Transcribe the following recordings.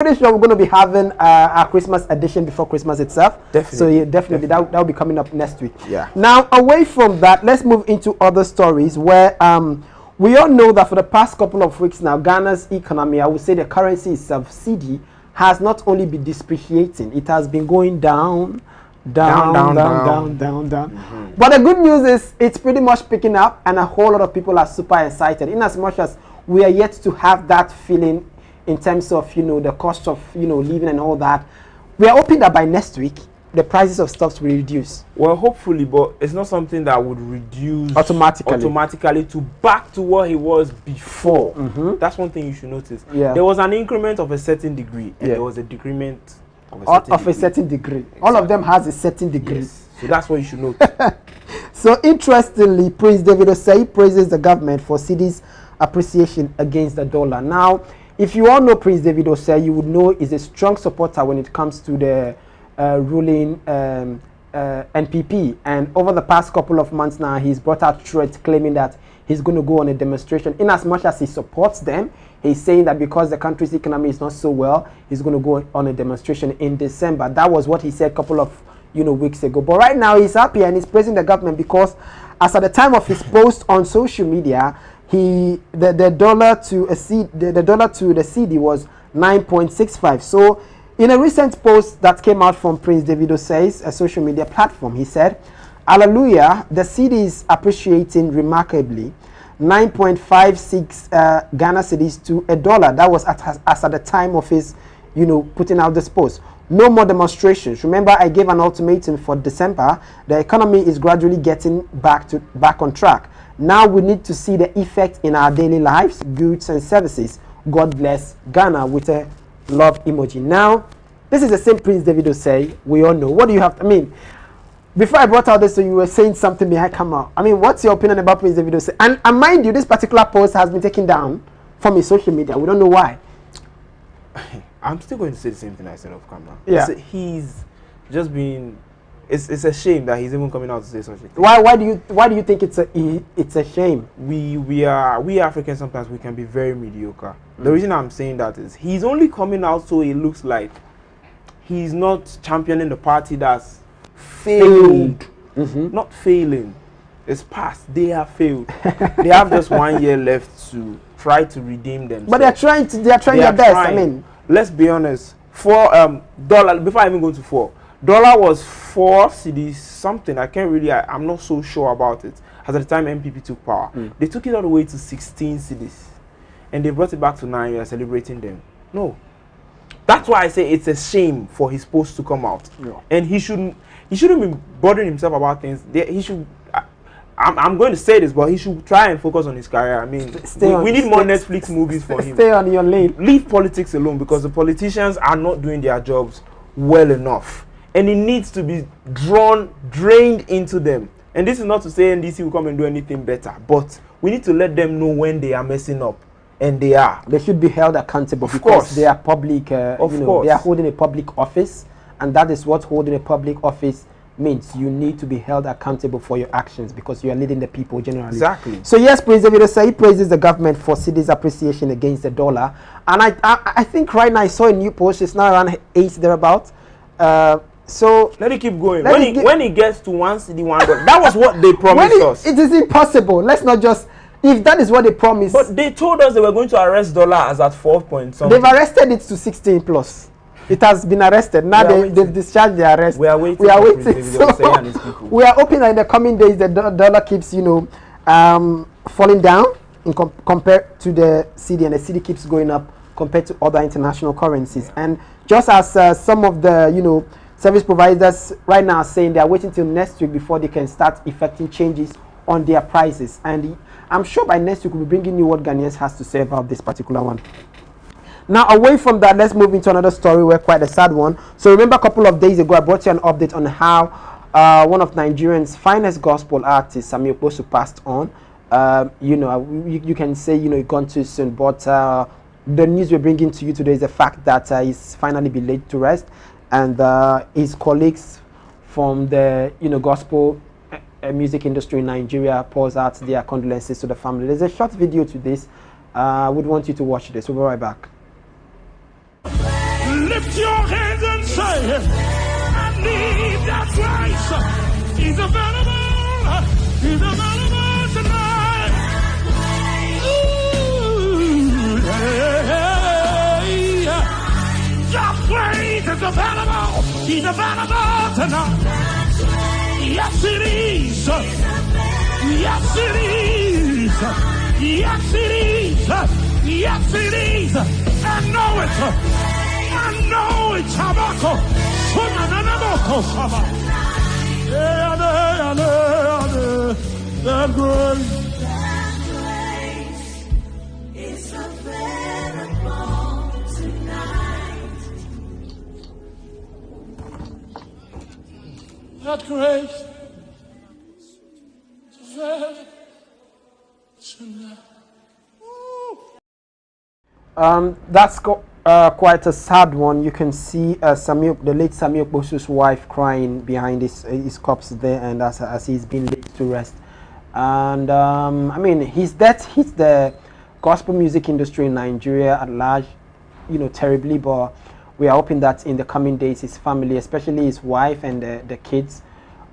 pretty sure we're going to be having our Christmas edition before Christmas itself. Definitely. So yeah, definitely. that will be coming up next week. Yeah. Now, away from that, let's move into other stories where we all know that for the past couple of weeks now, Ghana's economy, I would say the currency itself, CD, has not only been depreciating, it has been going down. Mm-hmm. But the good news is it's pretty much picking up, and a whole lot of people are super excited, in as much as we are yet to have that feeling in terms of, you know, the cost of, you know, living and all that. We are hoping that by next week the prices of stuff will reduce. Well, hopefully, but it's not something that would reduce automatically to back to what it was before. Mm-hmm. That's one thing you should notice. Yeah. There was an increment of a certain degree, and there was a decrement of a certain degree. Exactly. All of them has a certain degree. Yes. So that's what you should note. So interestingly, Prince David Osei praises the government for cedi's appreciation against the dollar. Now, if you all know Prince David Osei, you would know he's a strong supporter when it comes to the ruling NPP. And over the past couple of months now, he's brought out threats claiming that he's going to go on a demonstration. In as much as he supports them, he's saying that because the country's economy is not so well, he's going to go on a demonstration in December. That was what he said a couple of weeks ago. But right now, he's happy and he's praising the government because as at the time of his post on social media, the dollar to the CD was 9.65. So in a recent post that came out from Prince David Osei's a social media platform, he said, "Hallelujah, the CD is appreciating remarkably, 9.56 Ghana cedis to a dollar." That was as at the time of his, putting out this post. No more demonstrations. Remember, I gave an ultimatum for December. The economy is gradually getting back on track. Now we need to see the effect in our daily lives, goods and services. God bless Ghana, with a love emoji. Now, this is the same Prince David Osei. We all know. What do you have? Before I brought out this, so you were saying something behind camera. What's your opinion about Prince David Osei? And mind you, this particular post has been taken down from his social media. We don't know why. I'm still going to say the same thing I said off camera. Yeah. He's just been. It's a shame that he's even coming out to say such a thing. Why do you think it's a shame? We Africans sometimes we can be very mediocre. The reason I'm saying that is he's only coming out so it looks like he's not championing the party that's failed. Mm-hmm. Not failing. It's past. They have failed. They have just 1 year left to try to redeem themselves. But they're trying their best. Let's be honest. $4 before I even go to $4 was 4 cedis something. I'm not so sure about it. As at the time MPP took power, they took it all the way to 16 cedis, and they brought it back to 9. We are celebrating them. No, that's why I say it's a shame for his post to come out. Yeah. And he shouldn't be bothering himself about things. He should. I'm going to say this, but he should try and focus on his career. We need more Netflix movies for him. Stay on your lane. Leave politics alone, because the politicians are not doing their jobs well enough, and it needs to be drained into them. And this is not to say NDC will come and do anything better, but we need to let them know when they are messing up, and they are. They should be held accountable, of because course. They are public. Of course, they are holding a public office, and that is what holding a public office means. You need to be held accountable for your actions, because you are leading the people generally. Exactly. So yes, Prince David Osei praises the government for cedi's appreciation against the dollar, and I think right now I saw a new post. It's now around 8 thereabout. So let it keep going. When it gets to 1 cedi, $1, that was what they promised us. It is impossible. Let's not just. If that is what they promised. But they told us they were going to arrest dollar as at 4 point something. They've arrested it to 16 plus. It has been arrested. Now they've discharged the arrest. We are waiting. So we are hoping that in the coming days the dollar keeps, falling down compared to the CD, and the CD keeps going up compared to other international currencies. Yeah. And just as some of the service providers right now are saying they are waiting till next week before they can start effecting changes on their prices. And I'm sure by next week we'll be bringing you what Ghanaians has to say about this particular one. Now, away from that, let's move into another story, where quite a sad one. So remember a couple of days ago, I brought you an update on how one of Nigerian's finest gospel artists, Samuel Posu, passed on. You can say, it gone too soon, but the news we're bringing to you today is the fact that he's finally been laid to rest, and his colleagues from the gospel music industry in Nigeria pours out their condolences to the family. There's a short video to this. I would want you to watch this. We'll be right back. Lift your hands and say, I need that grace. He's available. He's available tonight. Ooh, yeah. Your praise is available. He's available tonight. Yes, it is. Yes, it is. Yes, it is. Yes, it is. I know it. I know it. Tabako. That grace is available tonight. That grace is available tonight. That's quite a sad one. You can see the late Samuel Bosu's wife crying behind his corpse there, and as he's been laid to rest. And I mean, his death hit the gospel music industry in Nigeria at large, you know, terribly. But we are hoping that in the coming days, his family, especially his wife and the kids,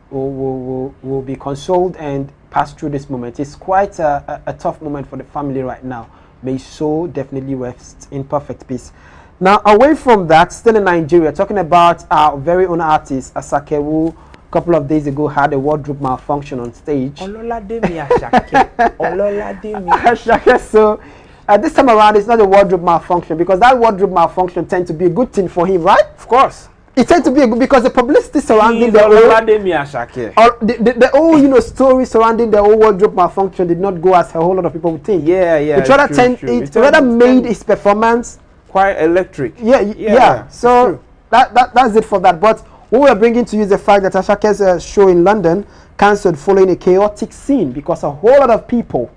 will be consoled and pass through this moment. It's quite a tough moment for the family right now. May his soul definitely rest in perfect peace. Now, away from that, still in Nigeria, talking about our very own artist, Asake, who a couple of days ago had a wardrobe malfunction on stage. Asake. So, this time around, it's not a wardrobe malfunction, because that wardrobe malfunction tends to be a good thing for him, right? Of course. It tends to be a good, because the publicity surrounding the whole, you know, story surrounding the whole wardrobe malfunction did not go as a whole lot of people would think. Yeah. It rather made his performance quite electric. Yeah. So that's it for that. But what we're bringing to you is the fact that Asake's show in London cancelled following a chaotic scene, because a whole lot of people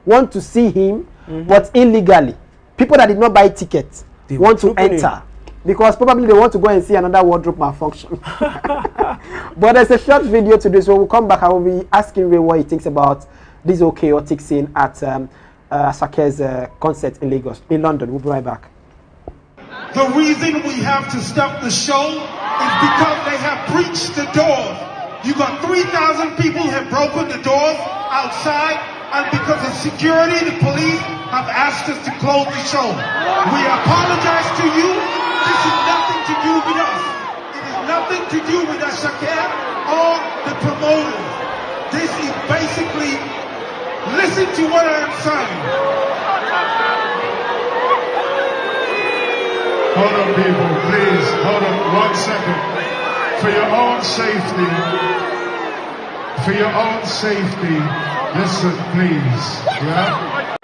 want to see him, but illegally. People that did not buy tickets want to enter. Because probably they want to go and see another wardrobe malfunction. But there's a short video to this, so we'll come back. I will be asking Ray what he thinks about this whole chaotic scene at Asake's concert in London. We'll be right back. The reason we have to stop the show is because they have breached the doors. You got 3,000 people have broken the doors outside, and because of security, the police have asked us to close the show. We apologize to you. This is nothing to do with us. It is nothing to do with Asake or the promoters. This is basically, listen to what I am saying. Hold on, people, please. Hold on 1 second. For your own safety, listen, please. Yeah?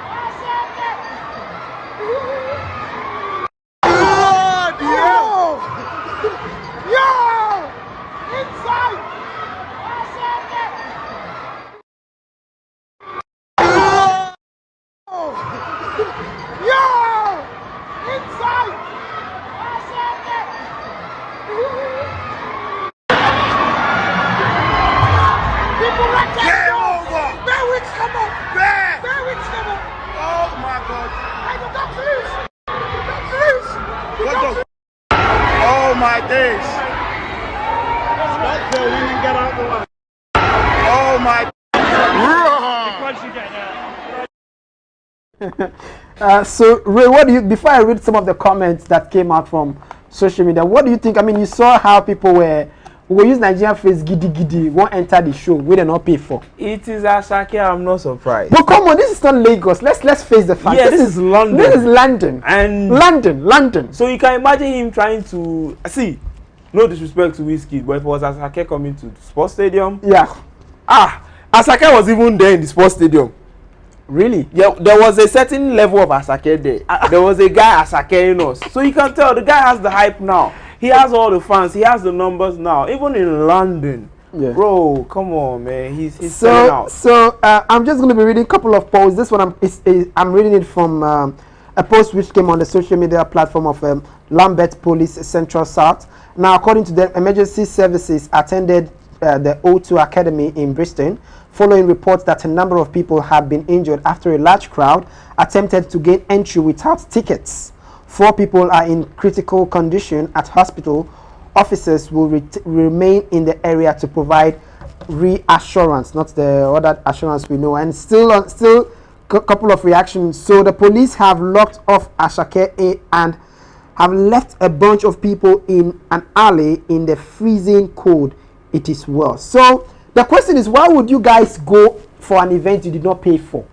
Oh my days. Oh my. So Ray, what do you, before I read some of the comments that came out from social media, what do you think? I mean, you saw how people were use Nigerian phrase giddy giddy, won't enter the show, we did not pay for. It is Asake, I'm not surprised. But come on, this is not Lagos. Let's face the fact. Yeah, this is London. This is London. And London. So you can imagine him trying to see, no disrespect to Whiskey, but it was Asake coming to the sports stadium. Yeah. Asake was even there in the sports stadium. Really? Yeah, there was a certain level of Asake there. There was a guy Asake in us. So you can tell the guy has the hype now. He has all the fans. He has the numbers now. Even in London. Yeah. Bro, come on, man. He's selling out. So I'm just going to be reading a couple of posts. This one I'm reading it from a post which came on the social media platform of Lambeth Police Central South. Now, according to them, emergency services attended the O2 Academy in Bristol, following reports that a number of people had been injured after a large crowd attempted to gain entry without tickets. 4 people are in critical condition at hospital. Officers will remain in the area to provide reassurance, not the other assurance we know. And still couple of reactions. So the police have locked off Ashake and have left a bunch of people in an alley in the freezing cold. It is well. So the question is, why would you guys go for an event you did not pay for?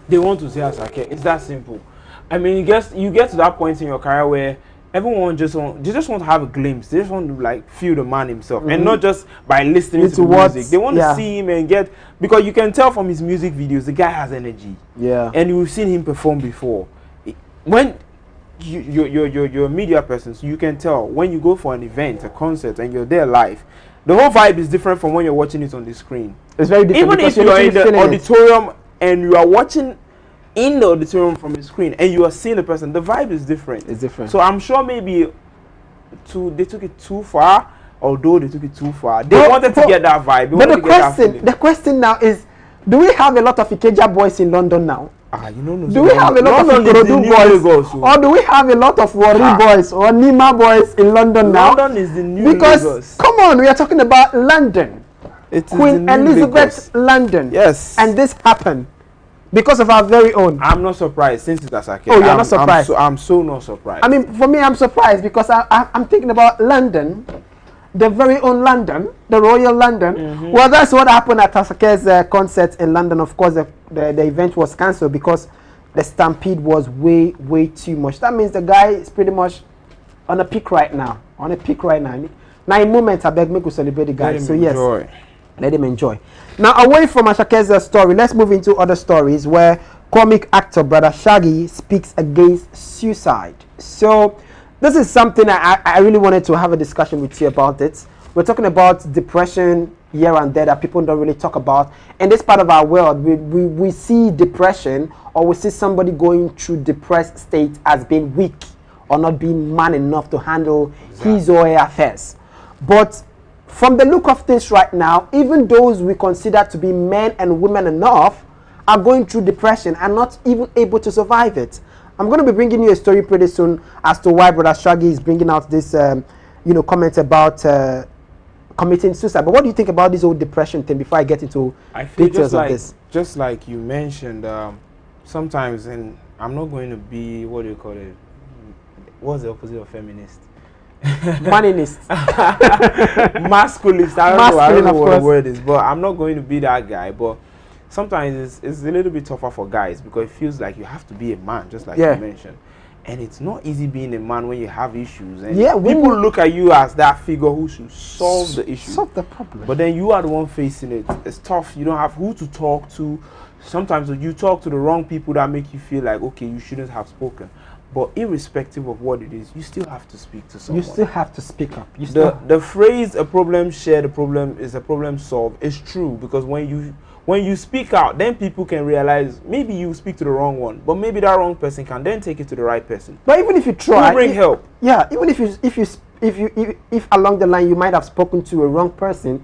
They want to see Ashake. It's that simple. I mean, you get to that point in your career where everyone just want to have a glimpse. They just want to like feel the man himself, and not just by listening to the music. They want to see him and get, because you can tell from his music videos the guy has energy. Yeah. And you've seen him perform before. When you're a media person, so you can tell when you go for an event, a concert, and you're there live, the whole vibe is different from when you're watching it on the screen. It's very different. Even if you're in the auditorium and you are watching in the auditorium from the screen and you are seeing the person, the vibe is different. It's different. So I'm sure maybe they took it too far. Although they took it too far, they wanted to get that vibe. But the question now is, do we have a lot of Ikeja boys in London now? Do we have a lot of Ikorodu boys, or do we have a lot of Warri boys or Nima boys in London now? London is the new Lagos. Come on, we are talking about London, Queen Elizabeth London. Yes, and this happened because of our very own. I'm not surprised since it's Asake. Oh, you're not surprised? I'm so not surprised. I mean, for me, I'm surprised because I'm thinking about London, the very own London, the Royal London. Well, that's what happened at Asake's concert in London. Of course, the event was cancelled because the stampede was way too much. That means the guy is pretty much on a peak right now. Now, in moment, I beg me to celebrate the guy. So yes, let him enjoy. Now, away from Asake's story, let's move into other stories where comic actor Brother Shaggy speaks against suicide. So this is something I really wanted to have a discussion with you about it. We're talking about depression here and there that people don't really talk about. In this part of our world, we see depression, or we see somebody going through depressed state as being weak or not being man enough to handle his or her affairs. But from the look of things right now, even those we consider to be men and women enough are going through depression and not even able to survive it. I'm going to be bringing you a story pretty soon as to why Brother Shaggy is bringing out this, comment about committing suicide. But what do you think about this whole depression thing before I get into details of this? Just like you mentioned, sometimes, and I'm not going to be, what do you call it? What's the opposite of feminist? Maninist. Masculinist. I don't know what the word is, but I'm not going to be that guy. But sometimes it's a little bit tougher for guys because it feels like you have to be a man, just like you mentioned. And it's not easy being a man when you have issues. And people look at you as that figure who should solve the issue. Solve the problem. But then you are the one facing it. It's tough. You don't have who to talk to. Sometimes you talk to the wrong people that make you feel like, okay, you shouldn't have spoken. But irrespective of what it is, you still have to speak to someone. You still have to speak up. The phrase "a problem shared, a problem is a problem solved" is true, because when you speak out, then people can realize maybe you speak to the wrong one, but maybe that wrong person can then take it to the right person. But even if you try, bring help. Yeah, even if along the line you might have spoken to a wrong person,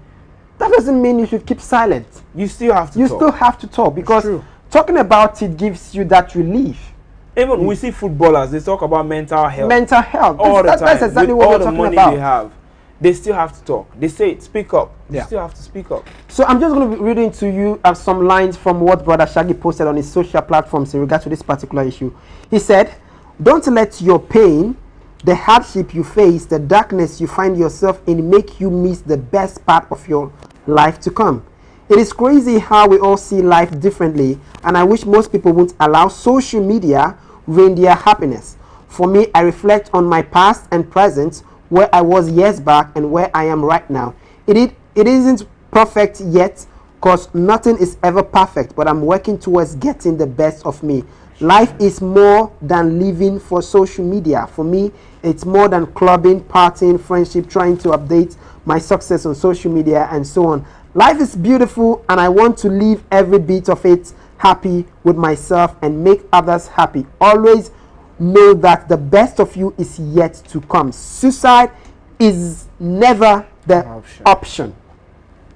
that doesn't mean you should keep silent. You still have to. You still have to talk, because talking about it gives you that relief. Even we see footballers, they talk about mental health. Mental health. All the time. That's exactly what we're talking about. All the money they have, they still have to talk. They say it, speak up. You still have to speak up. So I'm just going to be reading to you some lines from what Brother Shaggy posted on his social platforms in regard to this particular issue. He said, "Don't let your pain, the hardship you face, the darkness you find yourself in make you miss the best part of your life to come. It is crazy how we all see life differently, and I wish most people wouldn't allow social media ruin their happiness. For me, I reflect on my past and present, where I was years back and where I am right now. It isn't perfect yet, because nothing is ever perfect, but I'm working towards getting the best of me. Life is more than living for social media. For me, it's more than clubbing, partying, friendship, trying to update my success on social media, and so on. Life is beautiful, and I want to live every bit of it happy with myself and make others happy. Always know that the best of you is yet to come. Suicide is never the option."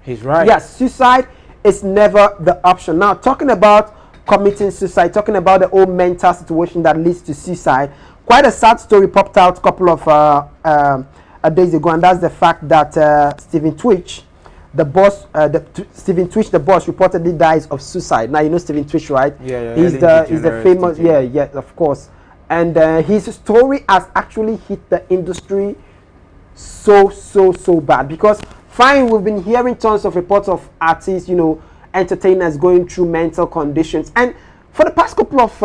He's right. Yes, suicide is never the option. Now, talking about committing suicide, talking about the old mental situation that leads to suicide. Quite a sad story popped out a couple of days ago, and that's the fact that Stephen Twitch, the boss, the boss, reportedly dies of suicide. Now you know Stephen Twitch, right? Yeah. He's the famous, yeah, of course. And his story has actually hit the industry so bad, because fine, we've been hearing tons of reports of artists, you know, entertainers going through mental conditions, and for the past couple of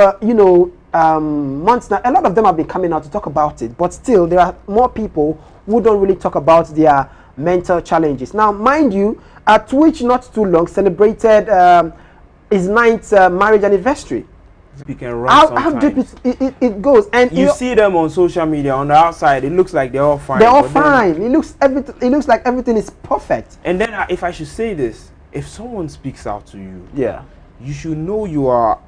months now, a lot of them have been coming out to talk about it, but still there are more people who don't really talk about their mental challenges. Now mind you, Twitch not too long celebrated his 9th marriage anniversary. How deep it goes, and you see them on social media. On the outside it looks like they're all fine. They're all fine. It looks like everything is perfect. And then if I should say this, if someone speaks out to you, yeah, you should know you're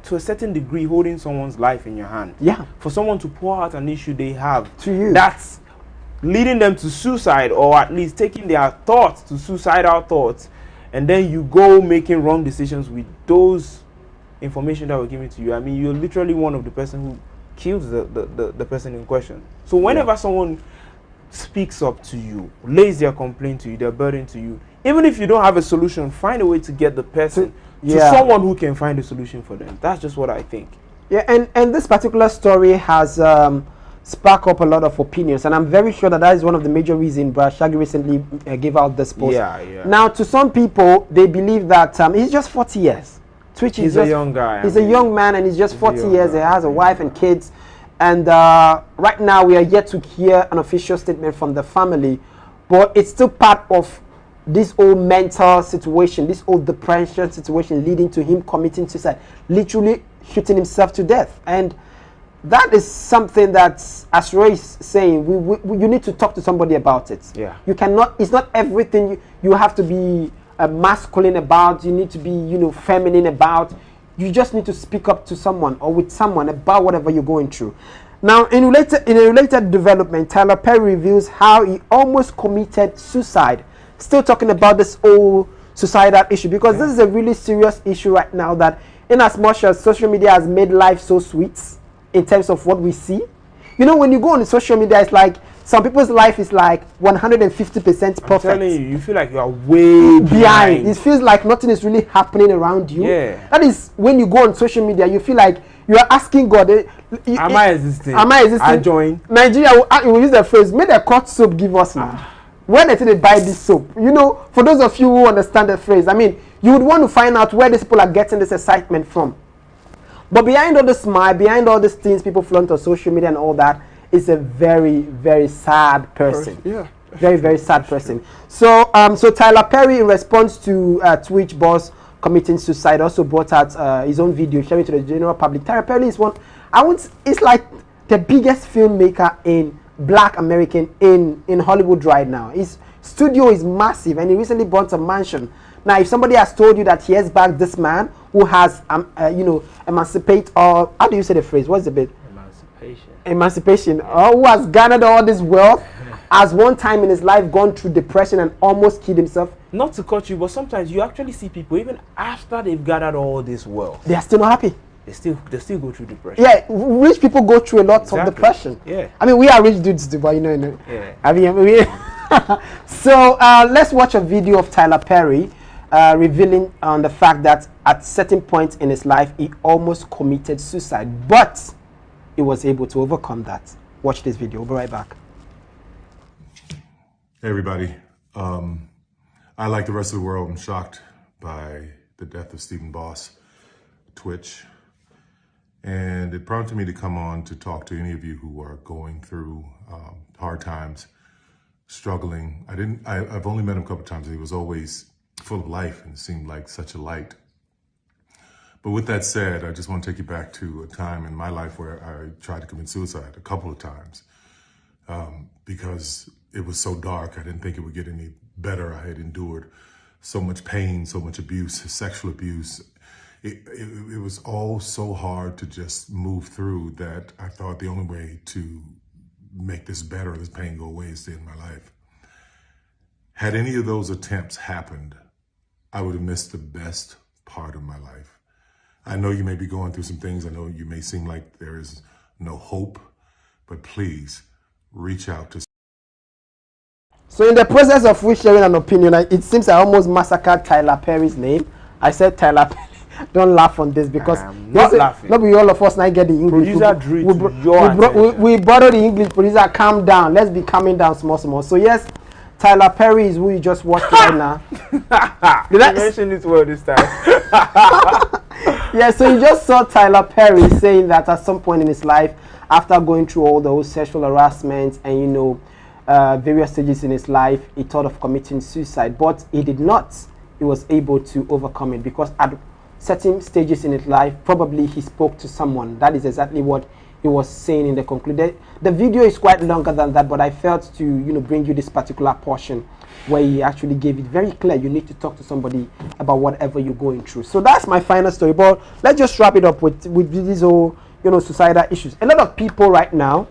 to a certain degree holding someone's life in your hand. Yeah. For someone to pour out an issue they have to you, that's leading them to suicide, or at least taking their thoughts to suicidal thoughts, and then you go making wrong decisions with those information that were given to you. I mean, you're literally one of the person who kills the person in question. So whenever someone speaks up to you, lays their complaint to you, their burden to you, even if you don't have a solution, find a way to get the person to someone who can find a solution for them. That's just what I think. Yeah, and this particular story has sparked up a lot of opinions, and I'm very sure that is one of the major reasons Brad Shaggy recently gave out this post. Yeah. Now, to some people, they believe that he's just 40 years. Twitch is a young guy. He's a young man, and he's just 40 years. He has a wife and kids. And right now, we are yet to hear an official statement from the family. But it's still part of this whole mental situation, this whole depression situation leading to him committing suicide, literally shooting himself to death. And that is something that, as Roy is saying, you need to talk to somebody about it. Yeah. You cannot, it's not everything you have to be masculine about, you need to be, you know, feminine about. You just need to speak up to someone or with someone about whatever you're going through. Now, in a related development, Tyler Perry reveals how he almost committed suicide. Still talking about this whole suicidal issue, because this is a really serious issue right now, that in as much as social media has made life so sweet in terms of what we see, you know, when you go on social media, it's like some people's life is like 150% perfect. I'm telling you feel like you are way behind. It feels like nothing is really happening around you. Yeah. That is when you go on social media, you feel like you are asking God, am I existing? Am I existing? I join. Nigeria will use the phrase, "May the court soap give us now." Where did they buy this soap? You know, for those of you who understand the phrase, I mean, you would want to find out where these people are getting this excitement from. But behind all the smile, behind all these things people flaunt on social media and all that, is a very, very sad person. Yeah. Very sad person. So Tyler Perry, in response to Twitch boss committing suicide, also brought out his own video sharing to the general public. Tyler Perry is it's like the biggest filmmaker in Black American in Hollywood right now. His studio is massive, and he recently bought a mansion. Now, if somebody has told you that he has backed this man who has emancipate, or how do you say the phrase? What's the bit? Emancipation, who has garnered all this wealth, has one time in his life gone through depression and almost killed himself. Not to cut you, but sometimes you actually see people, even after they've gathered all this wealth, they are still not happy. They still go through depression. Yeah, rich people go through a lot of depression. Yeah. I mean, we are rich dudes too, but you know. Yeah. I mean, so let's watch a video of Tyler Perry revealing on the fact that at certain points in his life, he almost committed suicide, but he was able to overcome that. Watch this video. We'll be right back. Hey, everybody. I, like the rest of the world, am shocked by the death of Stephen Boss, Twitch. And it prompted me to come on to talk to any of you who are going through hard times, struggling. I've only met him a couple of times. He was always full of life and seemed like such a light. But with that said, I just want to take you back to a time in my life where I tried to commit suicide a couple of times because it was so dark. I didn't think it would get any better. I had endured so much pain, so much abuse, sexual abuse. It was all so hard to just move through that I thought the only way to make this better, this pain go away, is to end my life. Had any of those attempts happened, I would have missed the best part of my life. I know you may be going through some things. I know you may seem like there is no hope, but please reach out to. So in the process of we sharing an opinion, it seems I almost massacred Tyler Perry's name. I said Tyler Perry. Don't laugh on this because I'm not laughing. Not all of us now get the English. We borrow the English producer. Calm down. Let's be calming down small. So yes, Tyler Perry is who you just watched right now. Did I mention it well this time? Yeah, so you just saw Tyler Perry saying that at some point in his life, after going through all those sexual harassment and various stages in his life, he thought of committing suicide, but he did not. He was able to overcome it because at certain stages in his life, probably he spoke to someone. That is exactly what he was saying in the conclusion. The video is quite longer than that, but I felt to bring you this particular portion where he actually gave it very clear. You need to talk to somebody about whatever you're going through. So that's my final story. But let's just wrap it up with these whole societal issues. A lot of people right now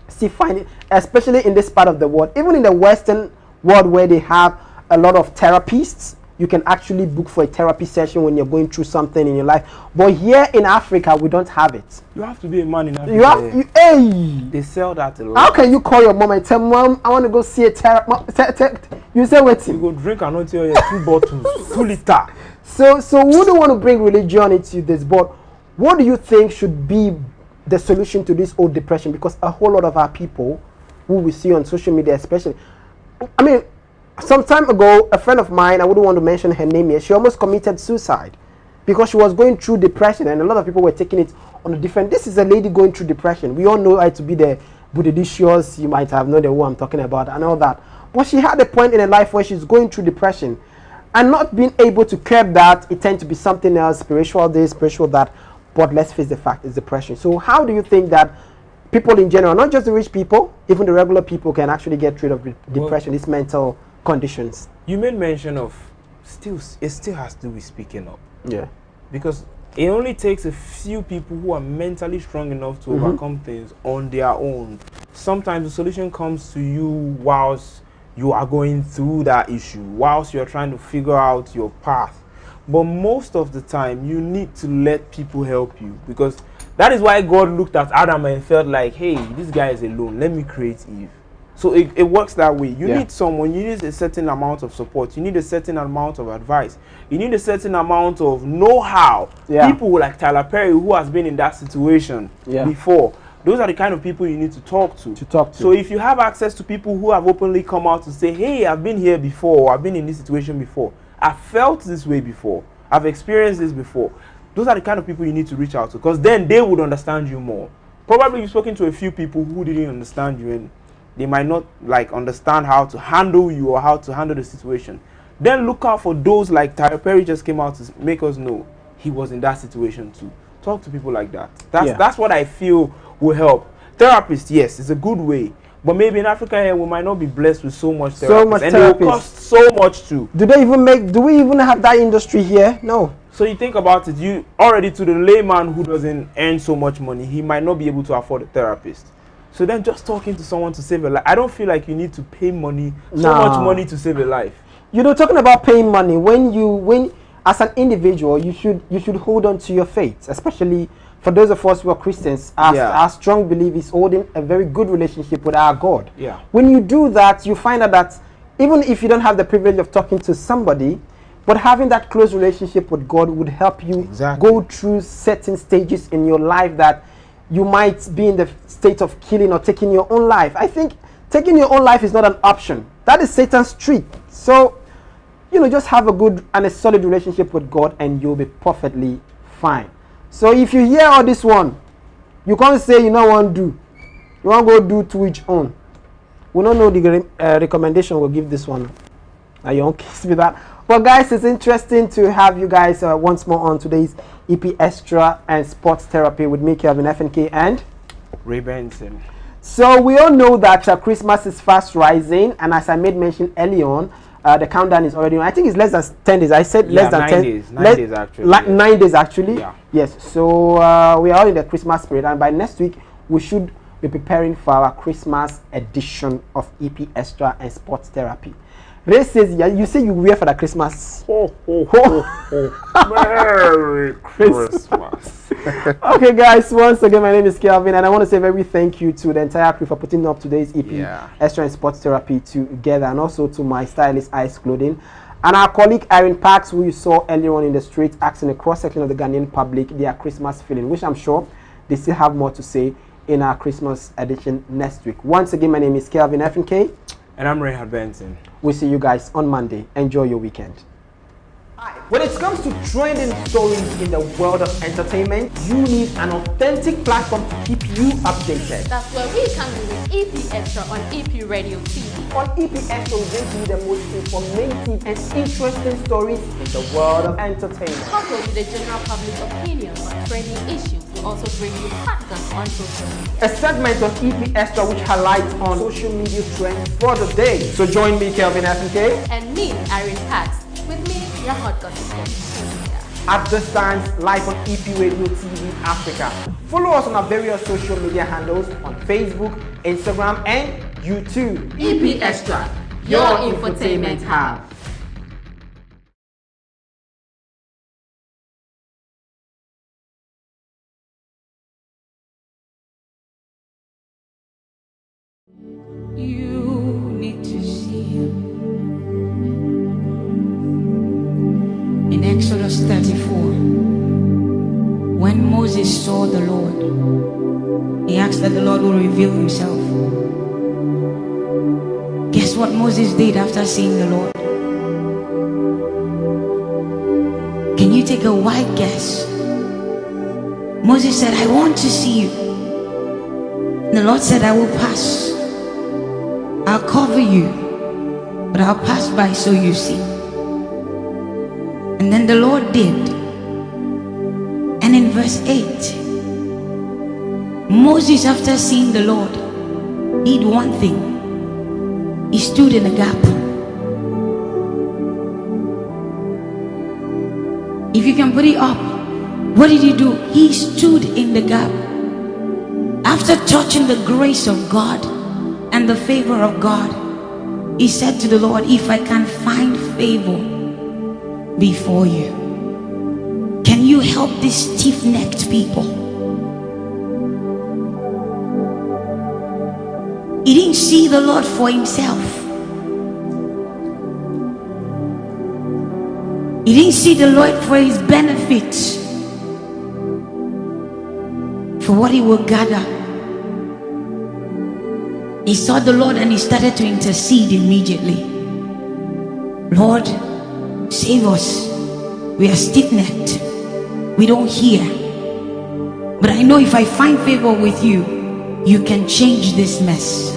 still find it, especially in this part of the world, even in the Western world where they have a lot of therapists. You can actually book for a therapy session when you're going through something in your life. But here in Africa, we don't have it. You have to be a man in Africa. Hey! They sell that a lot. How can you call your mom and tell mom, I want to go see a therapist? You say wait. You go drink and not tell you 2 bottles, 2 liters. So we don't want to bring religion into this, but what do you think should be the solution to this old depression? Because a whole lot of our people who we see on social media especially, I mean, some time ago, a friend of mine, I wouldn't want to mention her name here, she almost committed suicide because she was going through depression, and a lot of people were taking it on a different. This is a lady going through depression. We all know her to be the bodacious, you might have known who I'm talking about and all that. But she had a point in her life where she's going through depression and not being able to curb that. It tends to be something else, spiritual this, spiritual that. But let's face the fact, it's depression. So how do you think that people in general, not just the rich people, even the regular people, can actually get rid of depression, these mental conditions? You made mention of it still has to do with speaking up. Yeah. Because it only takes a few people who are mentally strong enough to overcome things on their own. Sometimes the solution comes to you whilst you are going through that issue, whilst you're trying to figure out your path. But most of the time, you need to let people help you, because that is why God looked at Adam and felt like, hey, this guy is alone. Let me create Eve. So it works that way. You need someone, you need a certain amount of support, you need a certain amount of advice, you need a certain amount of know-how. People like Tyler Perry, who has been in that situation before, those are the kind of people you need to talk to. So if you have access to people who have openly come out to say, hey, I've been here before, or I've been in this situation before, I've felt this way before, I've experienced this before, those are the kind of people you need to reach out to, because then they would understand you more. Probably you've spoken to a few people who didn't understand you, and they might not understand how to handle you or how to handle the situation. Then look out for those like Tyler Perry just came out to make us know he was in that situation too. Talk to people like that. That's what I feel will help. Therapist, yes, it's a good way. But maybe in Africa here we might not be blessed with so much therapy. And it will cost so much too. Do we even have that industry here? No. So you think about it, you already, to the layman who doesn't earn so much money, he might not be able to afford a therapist. So then just talking to someone to save a life, I don't feel like you need to pay money, so much money to save a life. Talking about paying money, when as an individual, you should hold on to your faith, especially for those of us who are Christians. Our strong belief is holding a very good relationship with our God. Yeah. When you do that, you find out that even if you don't have the privilege of talking to somebody, but having that close relationship with God would help you go through certain stages in your life that you might be in the state of killing or taking your own life. I think taking your own life is not an option. That is Satan's trick. So, just have a good and a solid relationship with God and you'll be perfectly fine. So if you hear all this one, you can't say you don't want to do. You want to go do to each own. We don't know the recommendation we'll give this one. Now your own case with that. Well, guys, it's interesting to have you guys once more on today's EP Xtra and Sports Therapy with me, Kelvin Fnk, and Benson. So we all know that Christmas is fast rising, and as I made mention early on, the countdown is already on. I think it's less than 10 days. I said less than 10 days. 9 days actually. 9 days actually. Yeah. Yes. So we are all in the Christmas spirit, and by next week we should be preparing for our Christmas edition of EP Xtra and Sports Therapy. Ray says, yeah, you say you wear for the Christmas. Ho, ho, ho, ho. Merry Christmas. Okay, guys, once again, my name is Kelvin, and I want to say a very thank you to the entire crew for putting up today's EP, Xtra and Sports Therapy together, and also to my stylist, Ice Clothing, and our colleague, Irene Parks, who you saw earlier on in the street, asking a cross-section of the Ghanaian public their Christmas feeling, which I'm sure they still have more to say in our Christmas edition next week. Once again, my name is Kelvin Fnk. And I'm Benson. We'll see you guys on Monday. Enjoy your weekend. When it comes to trending stories in the world of entertainment, you need an authentic platform to keep you updated. That's where we come in with EP Xtra on EP Radio TV. On EP Xtra, we bring you the most informative and interesting stories in the world of entertainment. Coupled with the general public opinion on trending issues, we also bring you factors on social media. A segment on EP Xtra which highlights on social media trends for the day. So join me, Kelvin Fnk. And me, Irene Parks. With me, your hot gossip. At this time, live on EP Radio TV Africa. Follow us on our various social media handles on Facebook, Instagram, and YouTube. EP Xtra, your infotainment hub. You need to see him. In Exodus 34, when Moses saw the Lord, he asked that the Lord will reveal himself. Guess what Moses did after seeing the Lord? Can you take a wild guess? Moses said, I want to see you. And the Lord said, I will pass. I'll cover you, but I'll pass by so you see. And then the Lord did. And in verse 8, Moses, after seeing the Lord, did one thing. He stood in a gap. If you can put it up, what did he do? He stood in the gap. After touching the grace of God and the favor of God, he said to the Lord, if I can find favor before you, can you help these stiff-necked people? He didn't see the Lord for himself. He didn't see the Lord for his benefits, for what he will gather. He saw the Lord and he started to intercede immediately. Lord, save us. We are stiff-necked. We don't hear. But I know if I find favor with you, you can change this mess.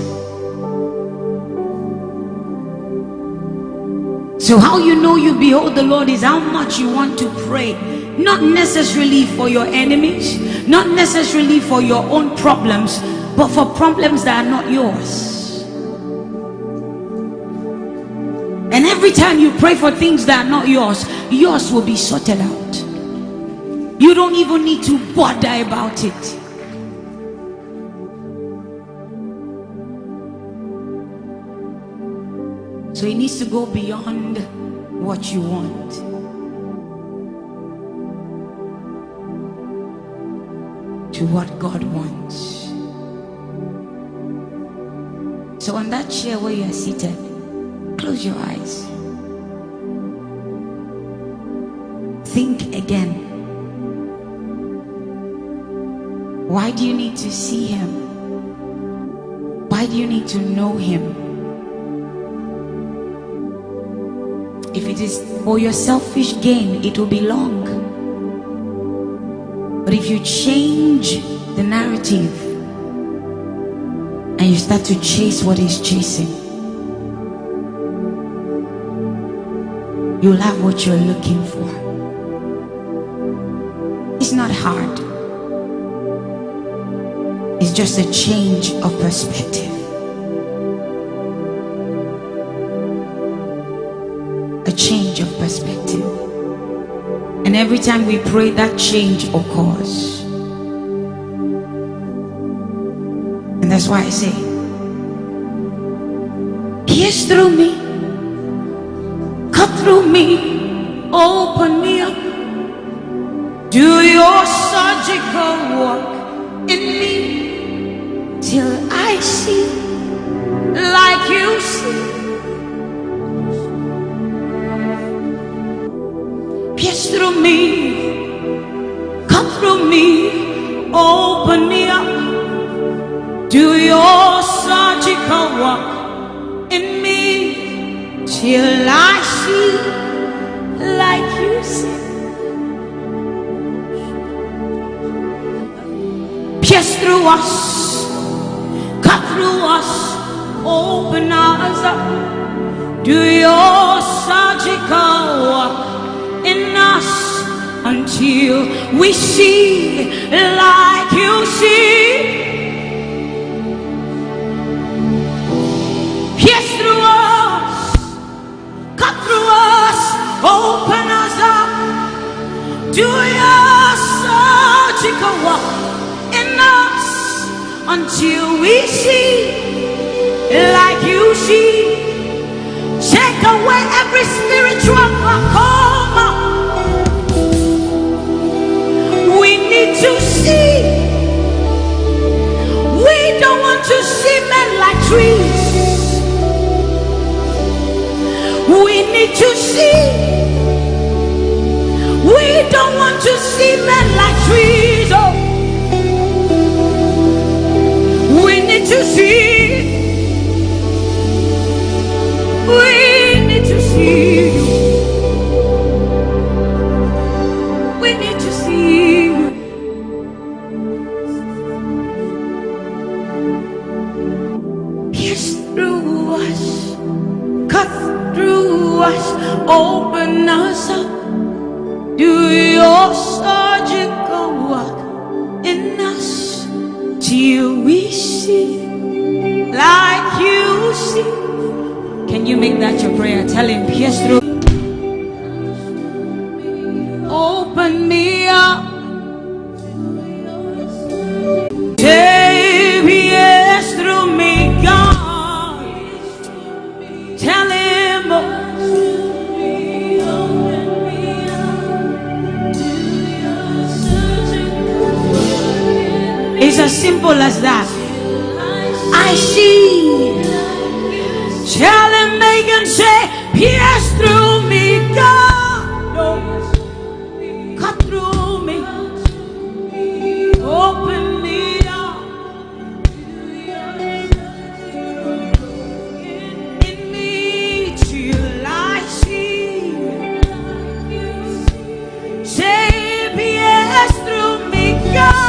So how you know you behold the Lord is how much you want to pray. Not necessarily for your enemies, not necessarily for your own problems, but for problems that are not yours. And every time you pray for things that are not yours, yours will be sorted out. You don't even need to bother about it. So it needs to go beyond what you want. To what God wants. So on that chair where you are seated, close your eyes. Think again. Why do you need to see him? Why do you need to know him? If it is for your selfish gain, it will be long. But if you change the narrative and you start to chase what he's chasing, you'll have what you're looking for. It's not hard. It's just a change of perspective. A change of perspective. And every time we pray, that change occurs. And that's why I say, pierce through me, through me, open me up. Do your surgical work in me till I see like you see. Pierce through me, cut through me, open me up. Do your surgical work in me till I see like you see. Pierce through us, cut through us, open us up. Do your surgical work in us until we see like you see. Pierce through us, cut through us, open us up. Do your surgical work in us until we see like you see. Take away every spiritual glaucoma. We need to see. We don't want to see men like trees. We need to see. We don't want to see men like trees. Oh, we need to see. We need to see you. We need to see you. Pierce through us, cut through us, open us up. Do your surgical work in us till we see like you see. Can you make that your prayer? Tell him, pierce through. Open me up. Say pierce through me, God. Tell him. It's as simple as that. I see. Tell him, make him say, pierce through me, God. Cut through me, open me up. In me till I see. Say, pierce through me, God.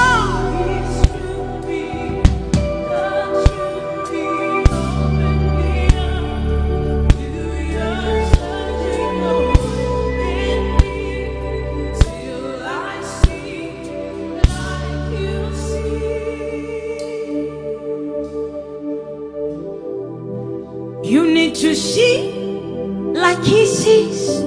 You need to see like he sees.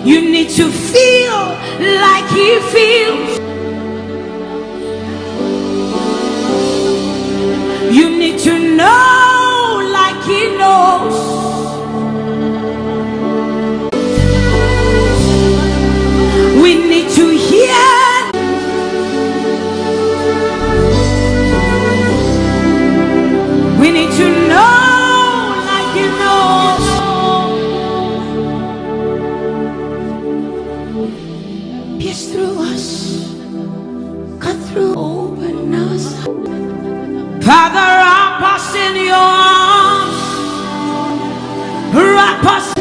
You need to feel like he feels. You need to know like he knows. We need to hear. We need to know like you know. Pierce through us, cut through, open us. Father, wrap us in your arms. Wrap us.